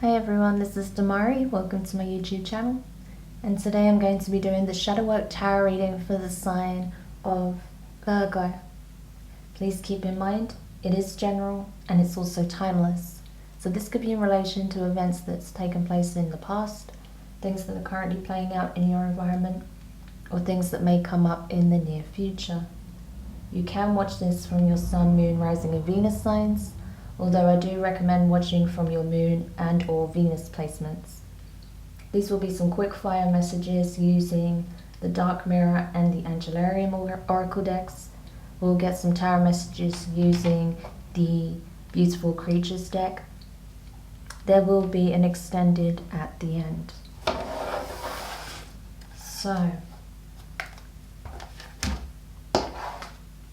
Hey everyone, this is Demari. Welcome to my YouTube channel. And today I'm going to be doing the Shadow Work Tarot reading for the sign of Virgo. Please keep in mind, it is general and it's also timeless. So this could be in relation to events that's taken place in the past, things that are currently playing out in your environment, or things that may come up in the near future. You can watch this from your Sun, Moon, Rising and Venus signs, although I do recommend watching from your Moon and or Venus placements. These will be some quick fire messages using the Dark Mirror and the Angelarium Oracle decks. We'll get some tarot messages using the Beautiful Creatures deck. There will be an extended at the end. So,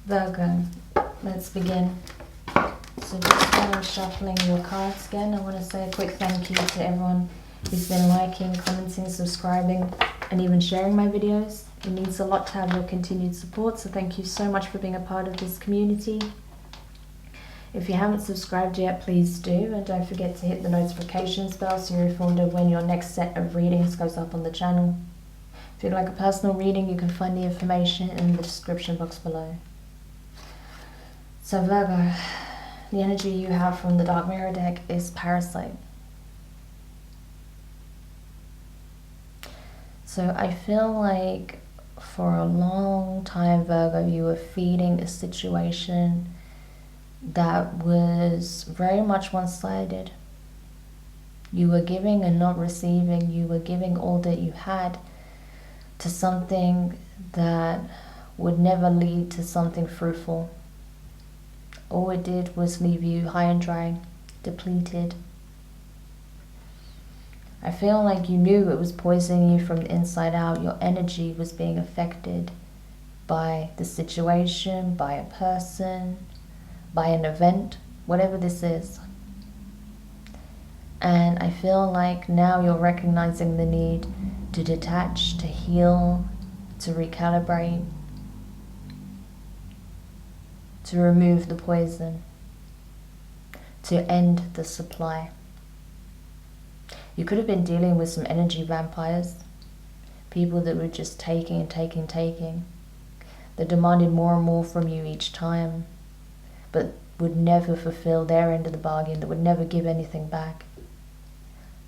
Virgo, let's begin. So just while I'm shuffling your cards again, I want to say a quick thank you to everyone who's been liking, commenting, subscribing, and even sharing my videos. It means a lot to have your continued support, so thank you so much for being a part of this community. If you haven't subscribed yet, please do, and don't forget to hit the notifications bell so you're informed of when your next set of readings goes up on the channel. If you'd like a personal reading, you can find the information in the description box below. So Virgo, the energy you have from the Dark Mirror deck is Parasite. So I feel like for a long time, Virgo, you were feeding a situation that was very much one-sided. You were giving and not receiving. You were giving all that you had to something that would never lead to something fruitful. All it did was leave you high and dry, depleted. I feel like you knew it was poisoning you from the inside out. Your energy was being affected by the situation, by a person, by an event, whatever this is. And I feel like now you're recognizing the need to detach, to heal, to recalibrate, to remove the poison, to end the supply. You could have been dealing with some energy vampires, people that were just taking and taking and taking, that demanded more and more from you each time, but would never fulfill their end of the bargain, that would never give anything back,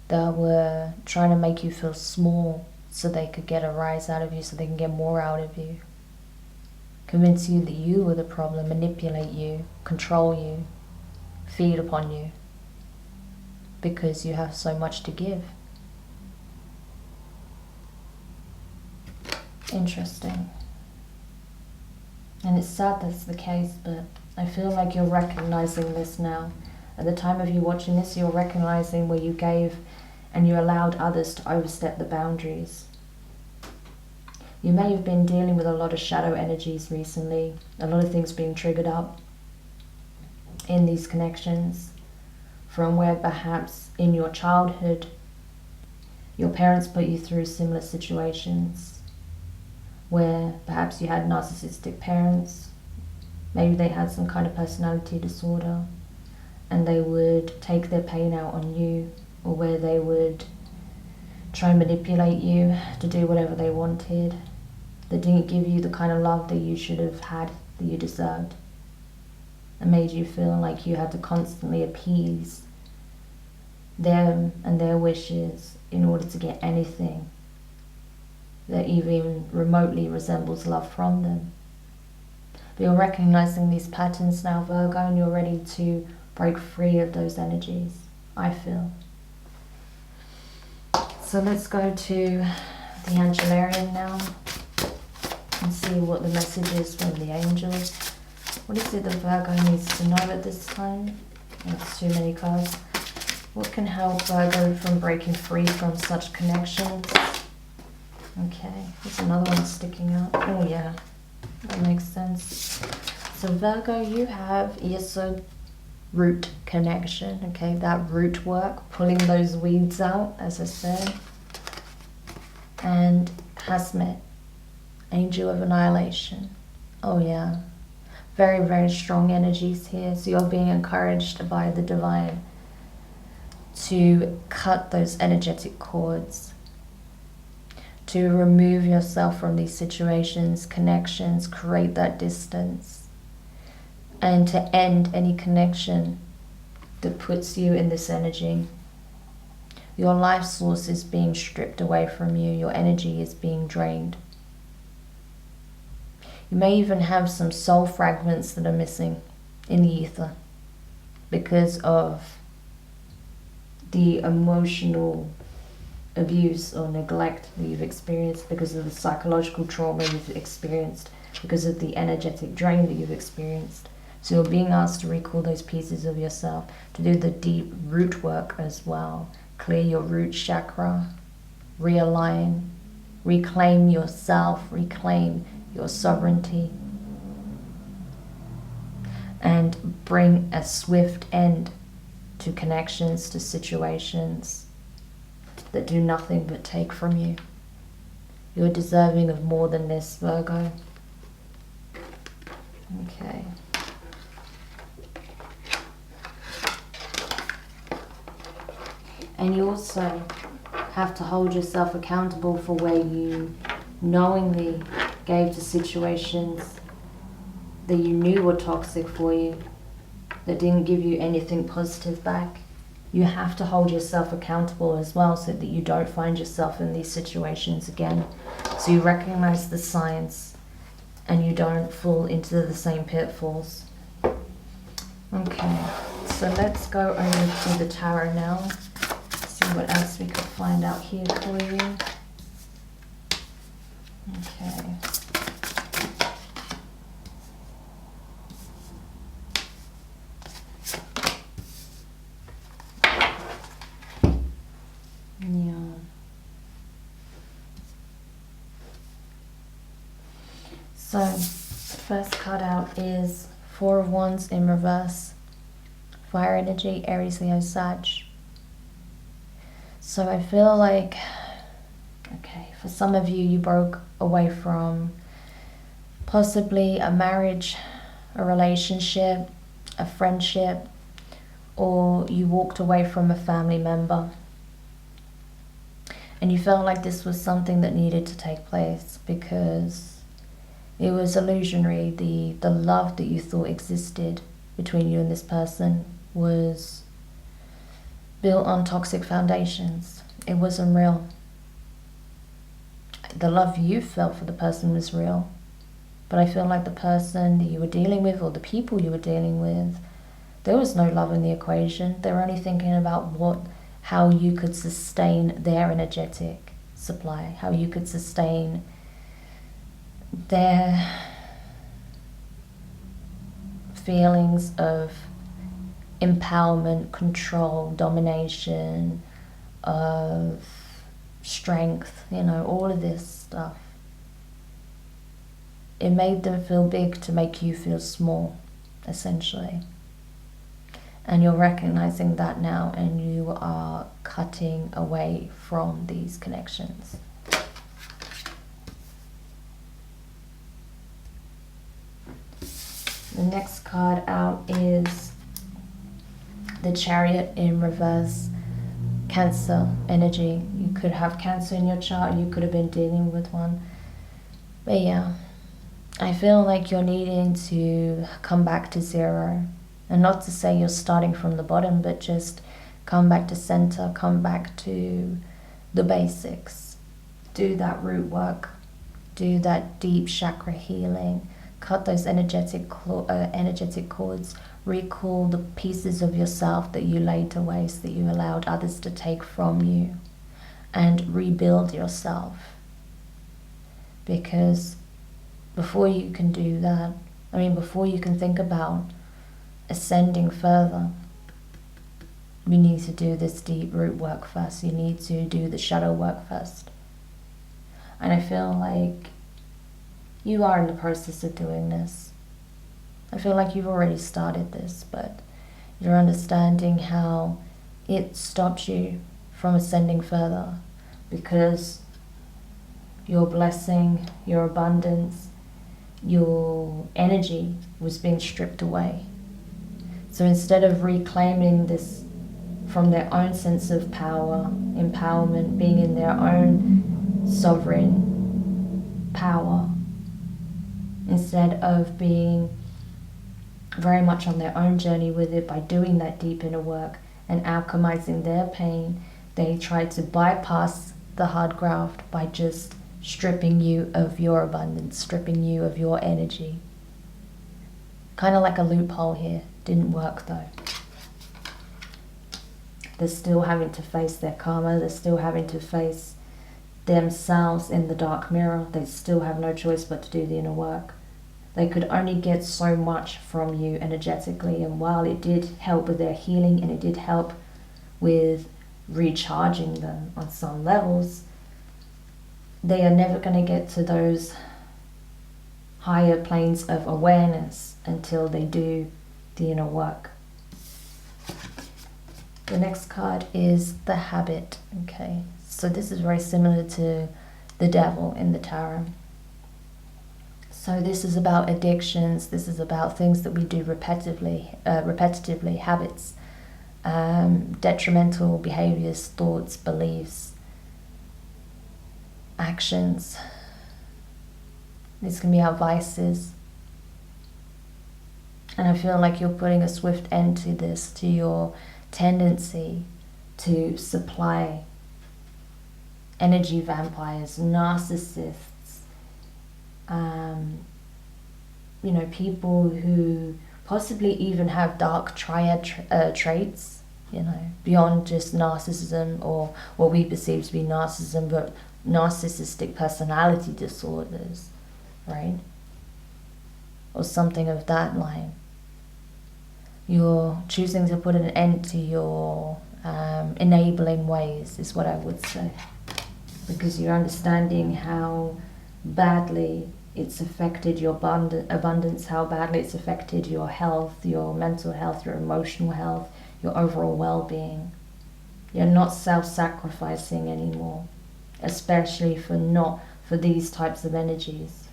that were trying to make you feel small so they could get a rise out of you, so they can get more out of you. Convince you that you were the problem, manipulate you, control you, feed upon you, because you have so much to give. Interesting. And it's sad that's the case, but I feel like you're recognizing this now. At the time of you watching this, you're recognizing where you gave and you allowed others to overstep the boundaries. You may have been dealing with a lot of shadow energies recently, a lot of things being triggered up in these connections from where perhaps in your childhood your parents put you through similar situations where perhaps you had narcissistic parents, maybe they had some kind of personality disorder and they would take their pain out on you, or where they would try and manipulate you to do whatever they wanted. They didn't give you the kind of love that you should have had, that you deserved. It made you feel like you had to constantly appease them and their wishes in order to get anything that even remotely resembles love from them. But you're recognizing these patterns now, Virgo, and you're ready to break free of those energies, I feel. So let's go to the Angelarium now and see what the message is from the angels. What is it that Virgo needs to know at this time? That's too many cards. What can help Virgo from breaking free from such connections? Okay, there's another one sticking out. Oh yeah, that makes sense. So Virgo, you have Yesod root connection, okay, that root work, pulling those weeds out, as I said. And Hasmet, Angel of Annihilation. Oh yeah, very, very strong energies here. So you're being encouraged by the divine to cut those energetic cords, to remove yourself from these situations, connections, create that distance, and to end any connection that puts you in this energy. Your life source is being stripped away from you. Your energy is being drained. You may even have some soul fragments that are missing in the ether because of the emotional abuse or neglect that you've experienced, because of the psychological trauma you've experienced, because of the energetic drain that you've experienced. So you're being asked to recall those pieces of yourself, to do the deep root work as well. Clear your root chakra, realign, reclaim yourself, reclaim your sovereignty, and bring a swift end to connections, to situations that do nothing but take from you. You're deserving of more than this, Virgo. Okay. And you also have to hold yourself accountable for where you knowingly gave to situations that you knew were toxic for you, that didn't give you anything positive back. You have to hold yourself accountable as well, so that you don't find yourself in these situations again. So you recognize the signs and you don't fall into the same pitfalls. Okay, so let's go over to the tarot now. See what else we could find out here for you. Okay. Yeah. So, the first card out is Four of Wands in reverse. Fire energy, Aries, Leo, Sag. So I feel like, okay, for some of you, you broke away from possibly a marriage, a relationship, a friendship, or you walked away from a family member. And you felt like this was something that needed to take place because it was illusionary. The love that you thought existed between you and this person was built on toxic foundations. It wasn't real. The love you felt for the person was real, but I feel like the person that you were dealing with, or the people you were dealing with, there was no love in the equation. They were only thinking about how you could sustain their energetic supply, how you could sustain their feelings of empowerment, control, domination, of strength, all of this stuff. It made them feel big to make you feel small, essentially. And you're recognizing that now, and you are cutting away from these connections. The next card out is the Chariot in reverse. Cancer energy. You could have Cancer in your chart, you could have been dealing with one. But yeah, I feel like you're needing to come back to zero. And not to say you're starting from the bottom, but just come back to center, come back to the basics. Do that root work. Do that deep chakra healing. Cut those energetic cords. Recall the pieces of yourself that you laid to waste, that you allowed others to take from you. And rebuild yourself. Because before you can do that, before you can think about ascending further, we need to do this deep root work first. You need to do the shadow work first. And I feel like you are in the process of doing this. I feel like you've already started this, but you're understanding how it stopped you from ascending further, because your blessing, your abundance, your energy was being stripped away. So instead of reclaiming this from their own sense of power, empowerment, being in their own sovereign power, instead of being very much on their own journey with it by doing that deep inner work and alchemizing their pain. They try to bypass the hard graft by just stripping you of your abundance, stripping you of your energy. Kind of like a loophole here. Didn't work though. They're still having to face their karma. They're still having to face themselves in the dark mirror. They still have no choice but to do the inner work. They could only get so much from you energetically, and while it did help with their healing and it did help with recharging them on some levels, they are never going to get to those higher planes of awareness until they do the inner work. The next card is the habit. Okay, so this is very similar to the devil in the tarot. So this is about addictions. This is about things that we do repetitively, habits, detrimental behaviors, thoughts, beliefs, actions. This can be our vices. And I feel like you're putting a swift end to this, to your tendency to supply energy vampires, narcissists, people who possibly even have dark triad traits, beyond just narcissism or what we perceive to be narcissism, but narcissistic personality disorders, right? Or something of that line. You're choosing to put an end to your enabling ways, is what I would say. Because you're understanding how badly it's affected your abundance, how badly it's affected your health, your mental health, your emotional health, your overall well-being. You're not self-sacrificing anymore, especially for these types of energies.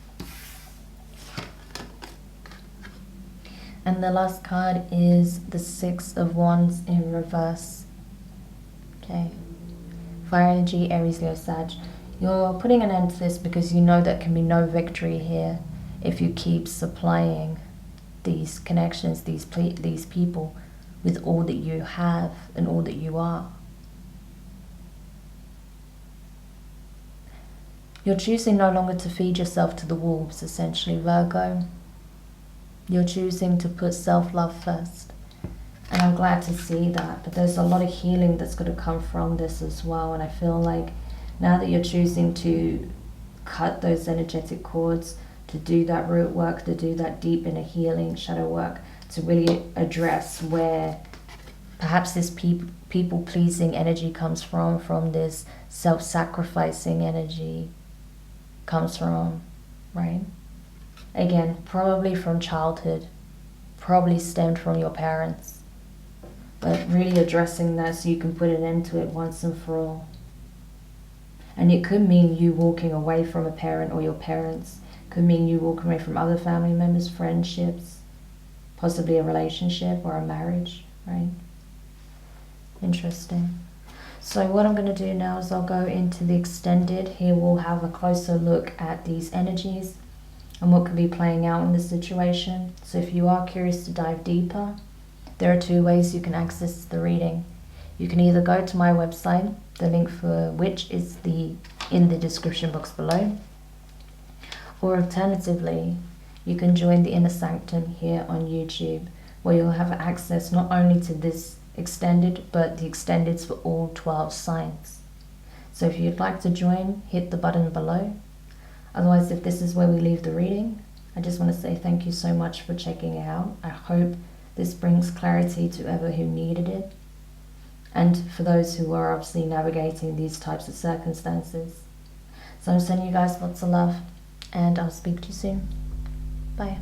And the last card is the Six of Wands in reverse. Okay. Fire energy, Aries, Leo, Sag. You're putting an end to this because you know there can be no victory here if you keep supplying these connections, these people with all that you have and all that you are. You're choosing no longer to feed yourself to the wolves, essentially, Virgo. You're choosing to put self-love first. And I'm glad to see that. But there's a lot of healing that's going to come from this as well. And I feel like now that you're choosing to cut those energetic cords, to do that root work, to do that deep inner healing, shadow work, to really address where perhaps this people-pleasing energy comes from this self-sacrificing energy comes from, right? Again, probably from childhood, probably stemmed from your parents, but really addressing that so you can put an end to it once and for all. And it could mean you walking away from a parent or your parents, could mean you walking away from other family members, friendships, possibly a relationship or a marriage, right? Interesting. So what I'm going to do now is I'll go into the extended. Here we'll have a closer look at these energies and what could be playing out in this situation. So if you are curious to dive deeper, there are two ways you can access the reading. You can either go to my website, the link for which is in the description box below, or alternatively, you can join the Inner Sanctum here on YouTube, where you'll have access not only to this extended, but the extendeds for all 12 signs. So if you'd like to join, hit the button below. Otherwise, if this is where we leave the reading, I just want to say thank you so much for checking it out. I hope this brings clarity to whoever who needed it, and for those who are obviously navigating these types of circumstances. So I'm sending you guys lots of love, and I'll speak to you soon. Bye.